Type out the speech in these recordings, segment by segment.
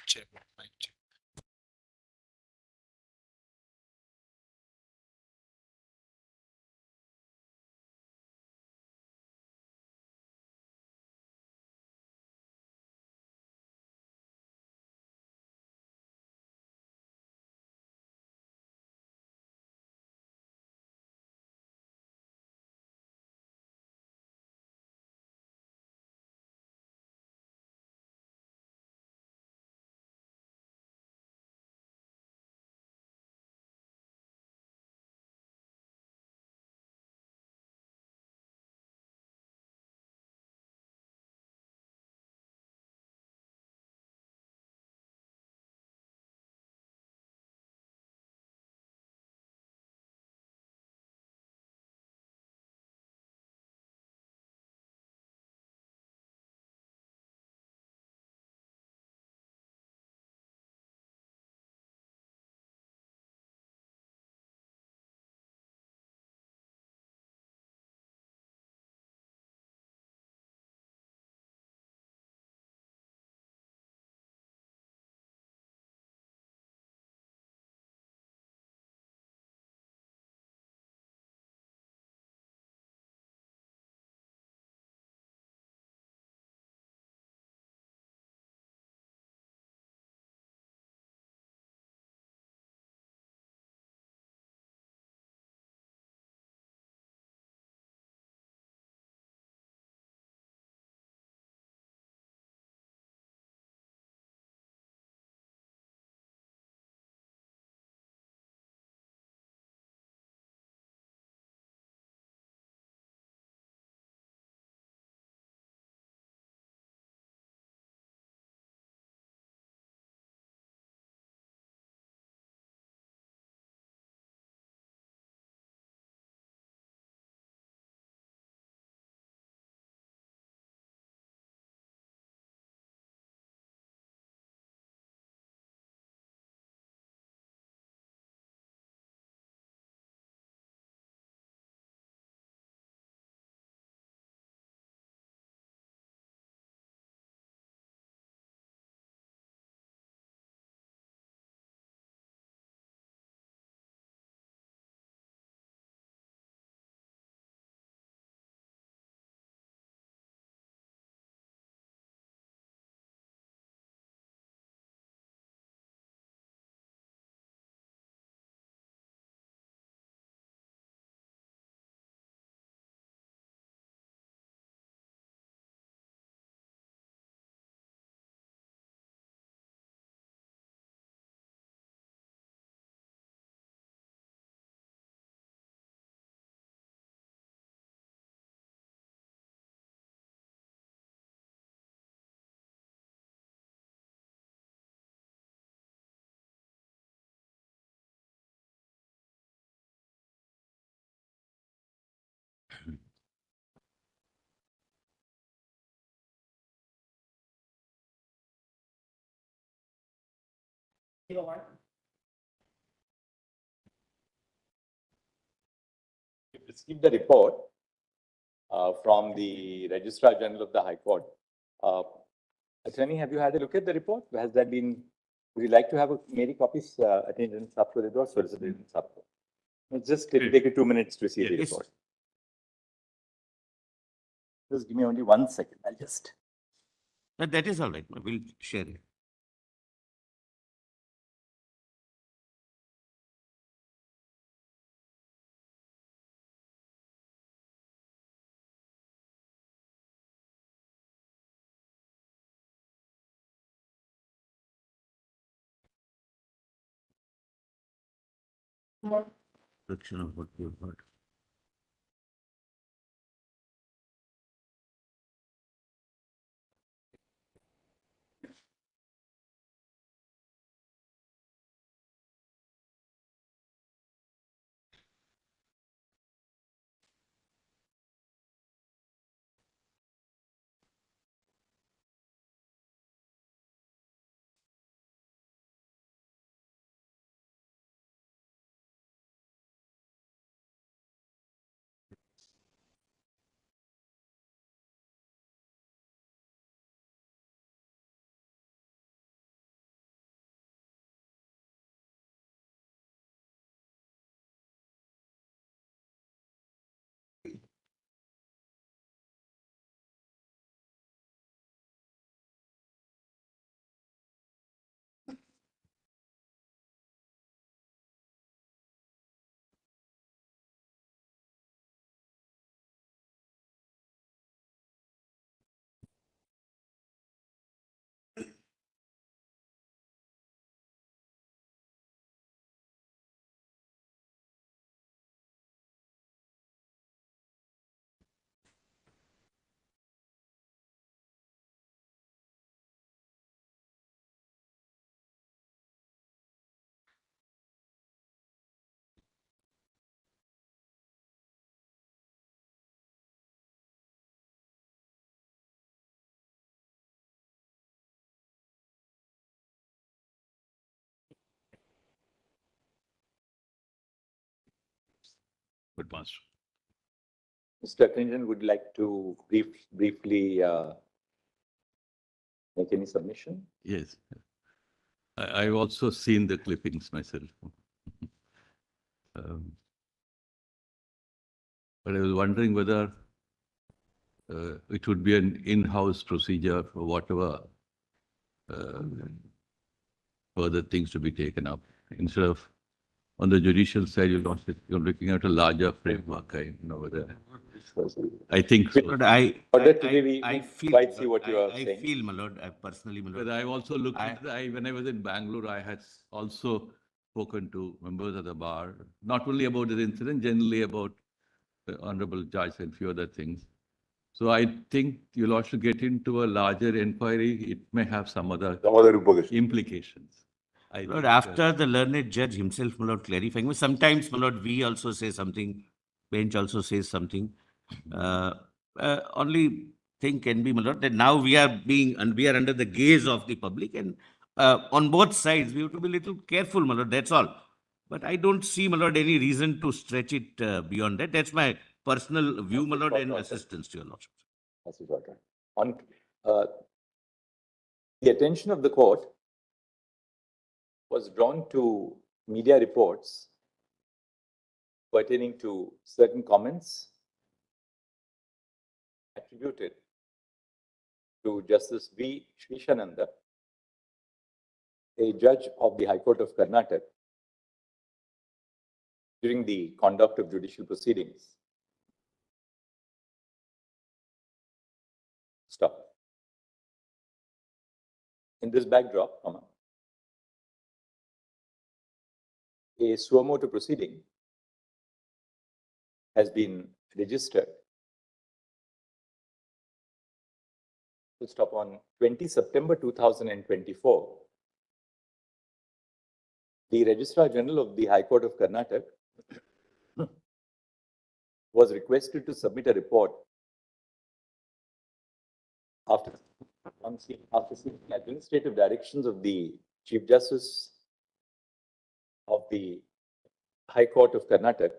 Chairman, thank you. We've received the report from the Registrar General of the High Court. Attorney, have you had a look at the report? Has that been, would you like to have many copies attendance up to the door? Attendance up. It's just, it'll take you 2 minutes to see the Yes. report. Just give me only 1 second. I'll just. That is all right. We'll share it. Section of what we've heard. Headmaster. Mr. Attorney General, would you like to briefly make any submission? Yes. I've also seen the clippings myself. Um, But I was wondering whether it would be an in-house procedure for whatever uh, further things to be taken up. Instead of on the judicial side, you're looking at a larger framework. I know whether, I think so. But I feel, quite see what you are I saying. feel, my lord, I personally, my lord. But I've also looked at, when I was in Bangalore, I had also spoken to members of the bar, not only about this incident, generally about the Honorable Judge and few other things. So I think you'll also get into a larger inquiry. It may have some other implications. I Lord, think, after the learned judge himself, my lord, clarifying, sometimes, my lord, we also say something, bench also says something. Only thing can be, my lord, that now we are under the gaze of the public, and on both sides, we have to be a little careful, my lord, that's all. But I don't see, my lord, any reason to stretch it beyond that. That's my personal view, my lord, and assistance to your lordship. That's what on the attention of the court was drawn to media reports pertaining to certain comments attributed to Justice V. Srishananda, a judge of the High Court of Karnataka, during the conduct of judicial proceedings. Stop. In this backdrop, a suo motu proceeding has been registered. To stop on 20 September 2024. The Registrar General of the High Court of Karnataka was requested to submit a report after seeking administrative directions of the Chief Justice of the High Court of Karnataka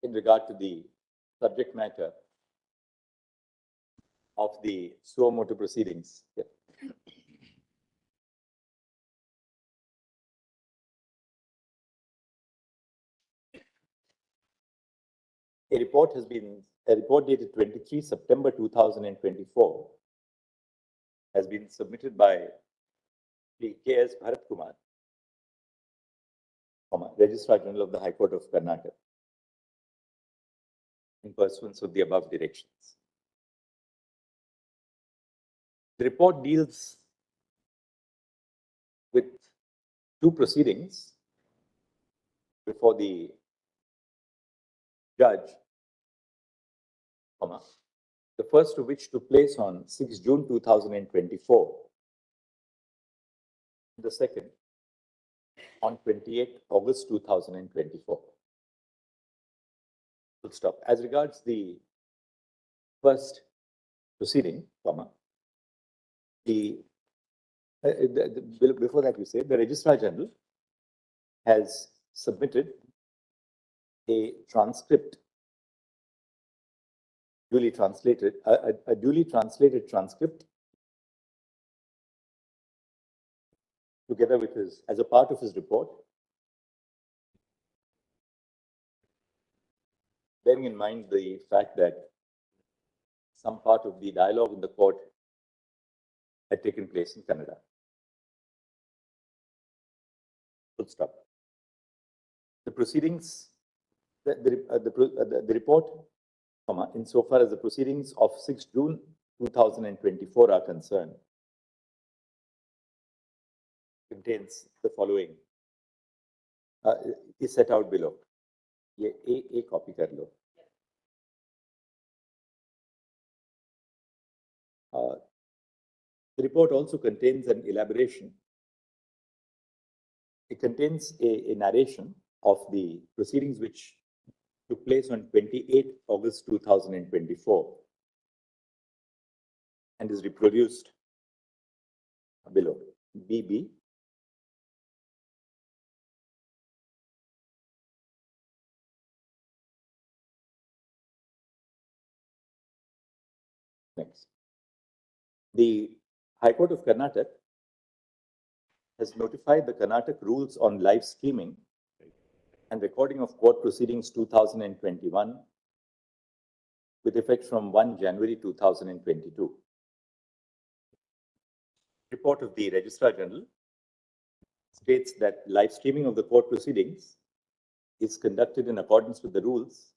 in regard to the subject matter of the suo motu proceedings. Yeah. A report dated 23 September 2024 has been submitted by the K.S. Bharat Kumar, Registrar General of the High Court of Karnataka, in pursuance of the above directions. The report deals with two proceedings before the judge, the first of which took place on 6 June 2024, the second on 28 August 2024. Full stop. As regards the first proceeding, before that we say the Registrar General has submitted a transcript, duly translated, a duly translated transcript together with as a part of his report, bearing in mind the fact that some part of the dialogue in the court had taken place in Canada. Full stop. The proceedings, the report, insofar as the proceedings of 6 June 2024 are concerned, contains the following, is set out below. A copy kar lo. The report also contains an elaboration. It contains a narration of the proceedings which took place on 28 August 2024 and is reproduced below. BB. Next. The High Court of Karnataka has notified the Karnataka rules on live streaming and recording of court proceedings 2021 with effect from 1 January 2022. Report of the Registrar General states that live streaming of the court proceedings is conducted in accordance with the rules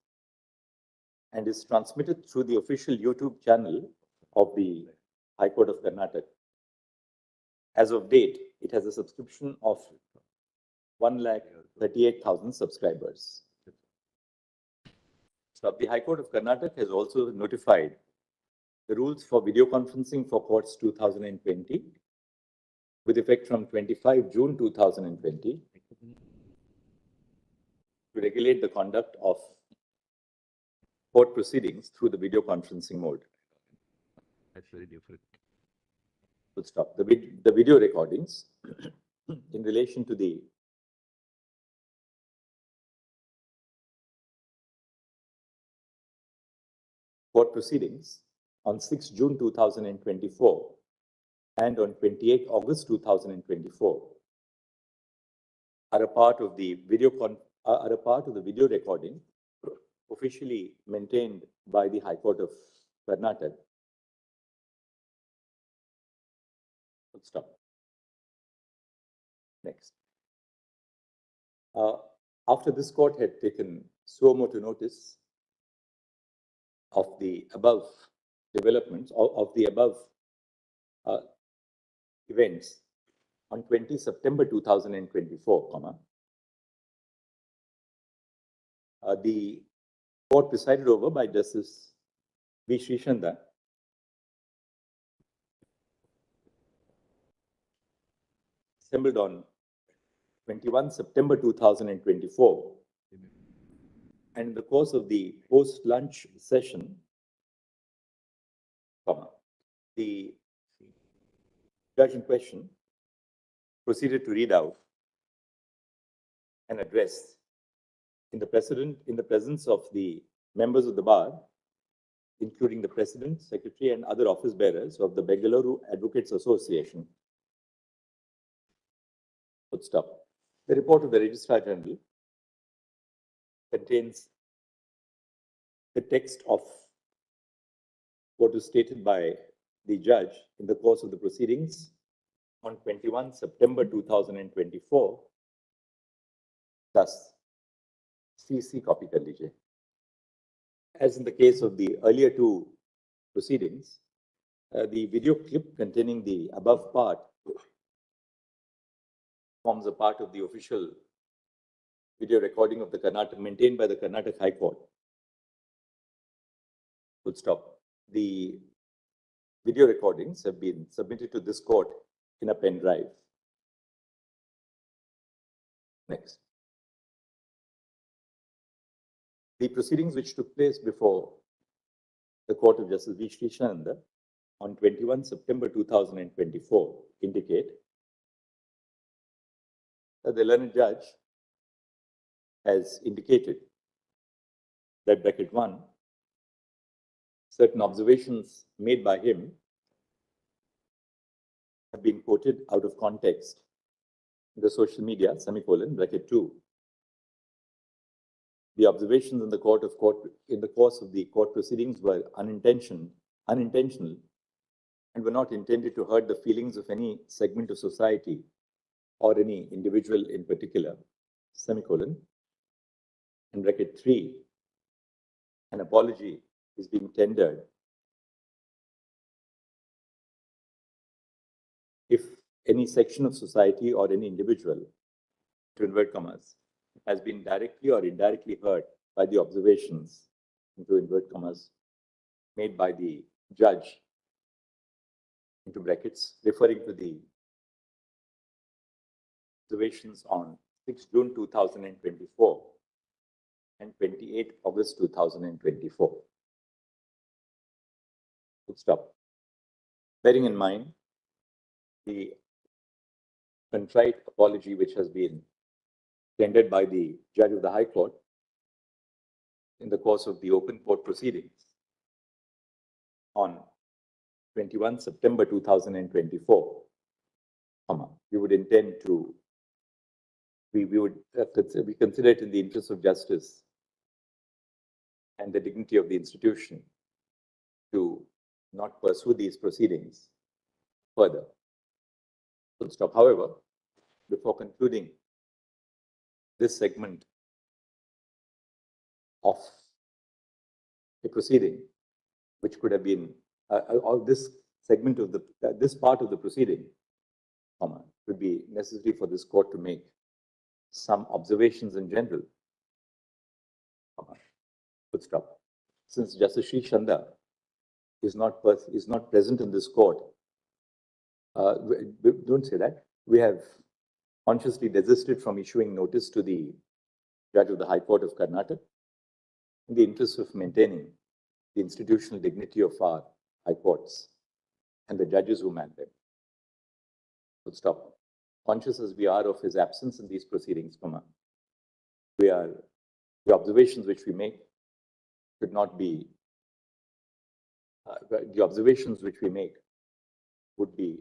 and is transmitted through the official YouTube channel of the High Court of Karnataka. As of date, it has a subscription of 1,38,000 subscribers. So the High Court of Karnataka has also notified the rules for video conferencing for courts 2020 with effect from 25 June 2020 to regulate the conduct of court proceedings through the video conferencing mode. That's very different. Full stop. The video recordings in relation to the court proceedings on 6 June 2024 and on 28 August 2024 are a part of the video recording officially maintained by the High Court of Karnataka. Full stop. Next. After this court had taken suo motu notice of the above developments, of the above events on 20 September 2024, the court presided over by Justice V. Srishanda assembled on 21 September 2024, and in the course of the post-lunch session, the judge in question proceeded to read out an address in the presence of the members of the bar, including the president, secretary, and other office bearers of the Bengaluru Advocates Association. Full stop. The report of the Registrar General contains the text of what was stated by the judge in the course of the proceedings on 21 September 2024. Thus, CC copy kar lijiye. As in the case of the earlier two proceedings, the video clip containing the above part forms a part of the official video recording of the Karnataka, maintained by the Karnataka High Court. Full stop. The video recordings have been submitted to this court in a pen drive. Next. The proceedings which took place before the Court of Justice V. Srishanda on 21 September 2024 indicate that the learned judge has indicated that bracket 1, certain observations made by him have been quoted out of context in the social media, semicolon, bracket 2. The observations in the course of the court proceedings were unintentional and were not intended to hurt the feelings of any segment of society or any individual in particular, semicolon. In bracket 3, an apology is being tendered if any section of society or any individual, to invert commas, has been directly or indirectly hurt by the observations, into invert commas, made by the judge, into brackets, referring to the observations on 6 June 2024 and 28 August 2024. Full stop. Bearing in mind the contrite apology which has been tendered by the judge of the High Court in the course of the open court proceedings on 21 September 2024, we would intend to, we consider it in the interest of justice and the dignity of the institution to not pursue these proceedings further. Full stop. However, before concluding this segment of a proceeding, which could have been, or this segment of this part of the proceeding, would be necessary for this court to make some observations in general. Full stop. Since Justice Sri Chanda is not present in this court, don't say that. We have consciously desisted from issuing notice to the Judge of the High Court of Karnataka in the interest of maintaining the institutional dignity of our high courts and the judges who man them. Full stop. Conscious as we are of his absence in these proceedings, the observations which we make should not be, the observations which we make would be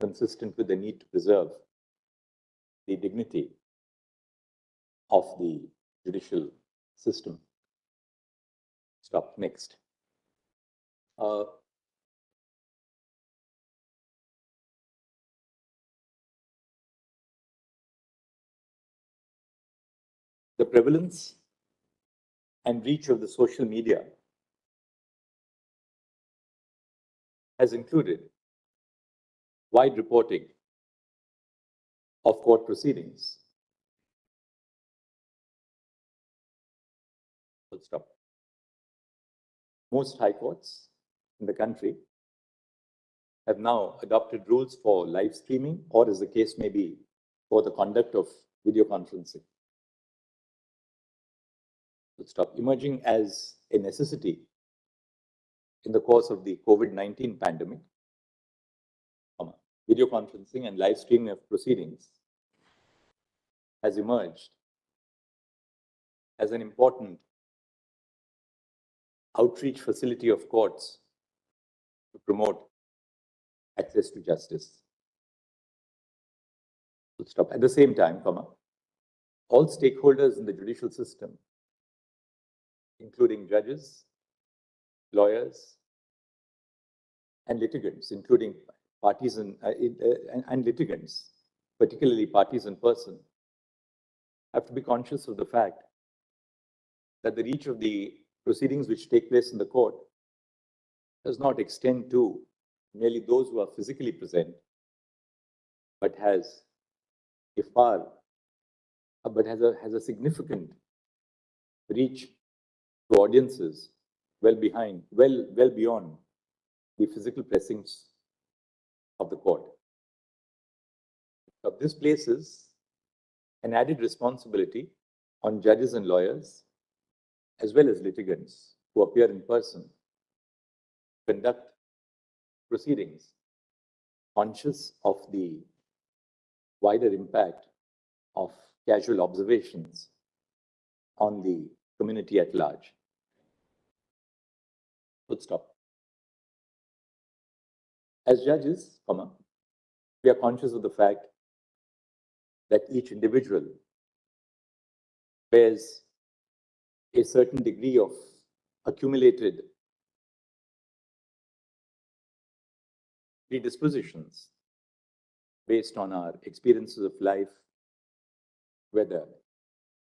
consistent with the need to preserve the dignity of the judicial system. Stop. Next. The prevalence and reach of the social media has included wide reporting of court proceedings. Full stop. Most high courts in the country have now adopted rules for live streaming, or as the case may be, for the conduct of video conferencing. Full stop. Emerging as a necessity in the course of the COVID-19 pandemic, video conferencing and live streaming of proceedings has emerged as an important outreach facility of courts to promote access to justice. Full stop. At the same time, all stakeholders in the judicial system, including judges, lawyers, and litigants, including parties and litigants, particularly parties in person, have to be conscious of the fact that the reach of the proceedings which take place in the court does not extend to merely those who are physically present, but has a significant reach to audiences well beyond the physical precincts of the court. So this places an added responsibility on judges and lawyers, as well as litigants who appear in person, conduct proceedings conscious of the wider impact of casual observations on the community at large. Full stop. As judges, we are conscious of the fact that each individual bears a certain degree of accumulated predispositions based on our experiences of life, whether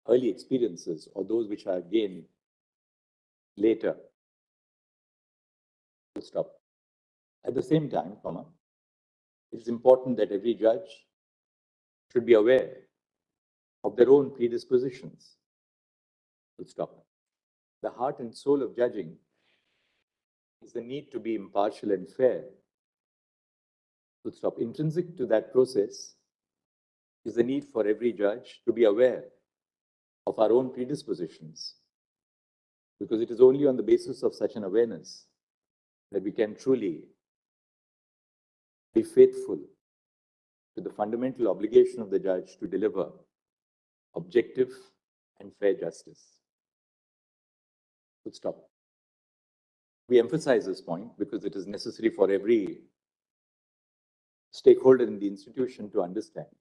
early experiences or those which are gained later. Full stop. At the same time, it is important that every judge should be aware of their own predispositions. Full stop. The heart and soul of judging is the need to be impartial and fair. Full stop. Intrinsic to that process is the need for every judge to be aware of our own predispositions, because it is only on the basis of such an awareness that we can truly be faithful to the fundamental obligation of the judge to deliver objective and fair justice. Full stop. we emphasize this point because it is necessary for every stakeholder in the institution to understand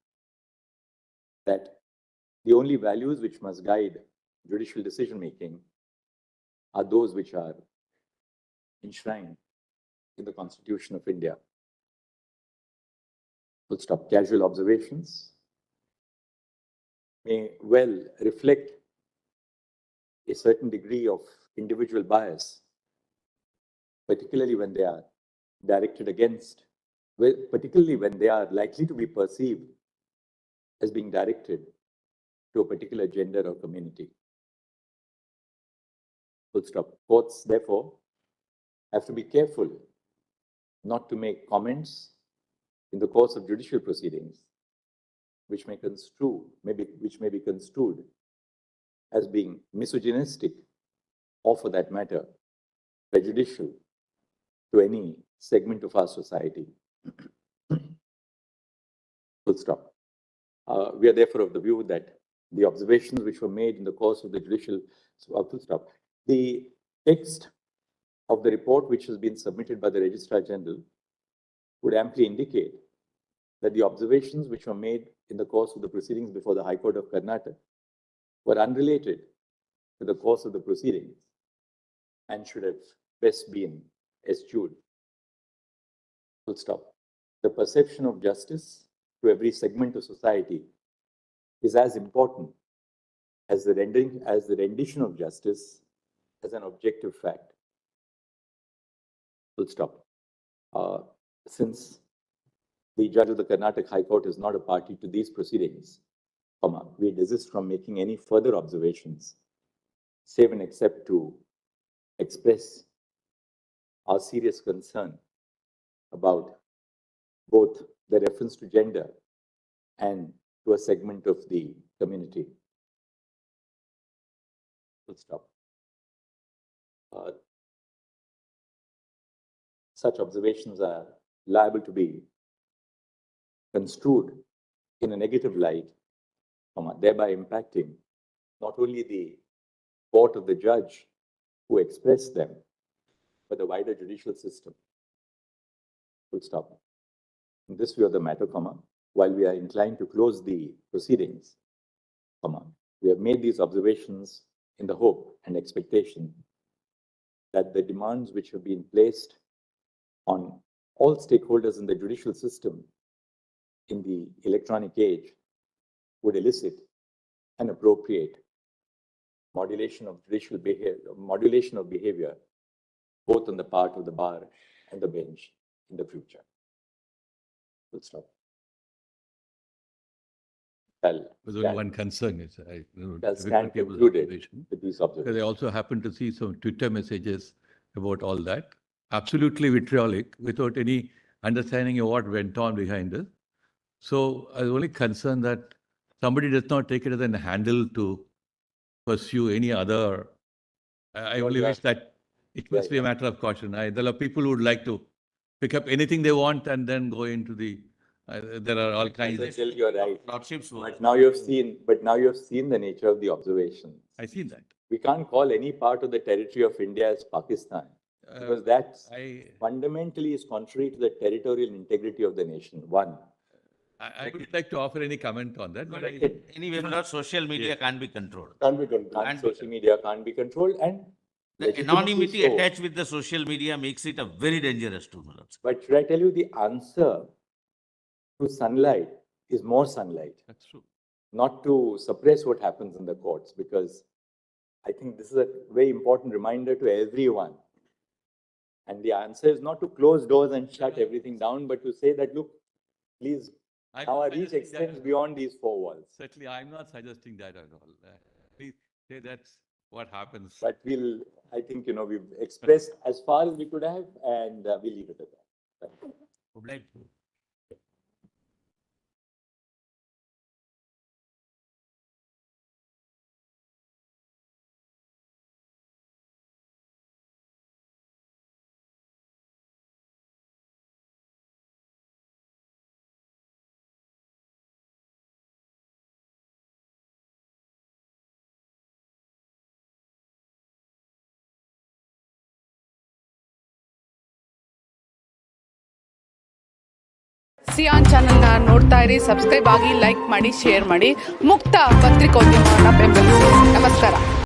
that the only values which must guide judicial decision-making are those which are enshrined in the Constitution of India. Full stop. Casual observations may well reflect a certain degree of individual bias, particularly when they are directed against, particularly when they are likely to be perceived as being directed to a particular gender or community. Full stop. Courts, therefore, have to be careful not to make comments in the course of judicial proceedings which may be construed as being misogynistic or, for that matter, prejudicial to any segment of our society. Full stop. We are therefore of the view that the observations which were made in the course of the judicial, full stop. The text of the report which has been submitted by the Registrar General would amply indicate that the observations which were made in the course of the proceedings before the High Court of Karnataka were unrelated to the course of the proceedings and should have best been eschewed. Full stop. The perception of justice to every segment of society is as important as the rendition of justice as an objective fact. Full stop. Since the judge of the Karnataka High Court is not a party to these proceedings, we desist from making any further observations, save and except to express our serious concern about both the reference to gender and to a segment of the community. Full stop. Such observations are liable to be construed in a negative light, thereby impacting not only the court of the judge who expressed them, but the wider judicial system. Full stop. In this view of the matter, while we are inclined to close the proceedings, we have made these observations in the hope and expectation that the demands which have been placed on all stakeholders in the judicial system in the electronic age would elicit an appropriate modulation of judicial behavior, both on the part of the bar and the bench in the future. Full stop. There's only one concern is Shall stand concluded with these observations. Because I also happened to see some Twitter messages about all that, absolutely vitriolic, without any understanding of what went on behind it. So I was only concerned that somebody does not take it as a handle to pursue any other. I only wish that it must be a matter of caution. There are people who would like to pick up anything they want and then go into the. There are all kinds of. You're right. Lordships were. But now you've seen the nature of the observation. I've seen that. We can't call any part of the territory of India as Pakistan, because that fundamentally is contrary to the territorial integrity of the nation. One. I would like to offer any comment on that. But anyway, social media can't be controlled. Social media can't be controlled, and the anonymity attached with the social media makes it a very dangerous tool. But should I tell you, the answer to sunlight is more sunlight. That's true. Not to suppress what happens in the courts, because I think this is a very important reminder to everyone. And the answer is not to close doors and shut everything down, but to say that, look, please, now our reach extends beyond these four walls. Certainly, I'm not suggesting that at all. Please say that's what happens. But I think, we've expressed as far as we could have, and we'll leave it at that. ASEAN ಚಾನೆಲ್ನ ನೋಡ್ತಾ ಇರಿ, subscribe ಆಗಿ, like ಮಾಡಿ, share ಮಾಡಿ. ಮುಕ್ತ ಪತ್ರಿಕೋದ್ಯಮವನ್ನು ಬೆಂಬಲಿಸಿ. ನಮಸ್ಕಾರ.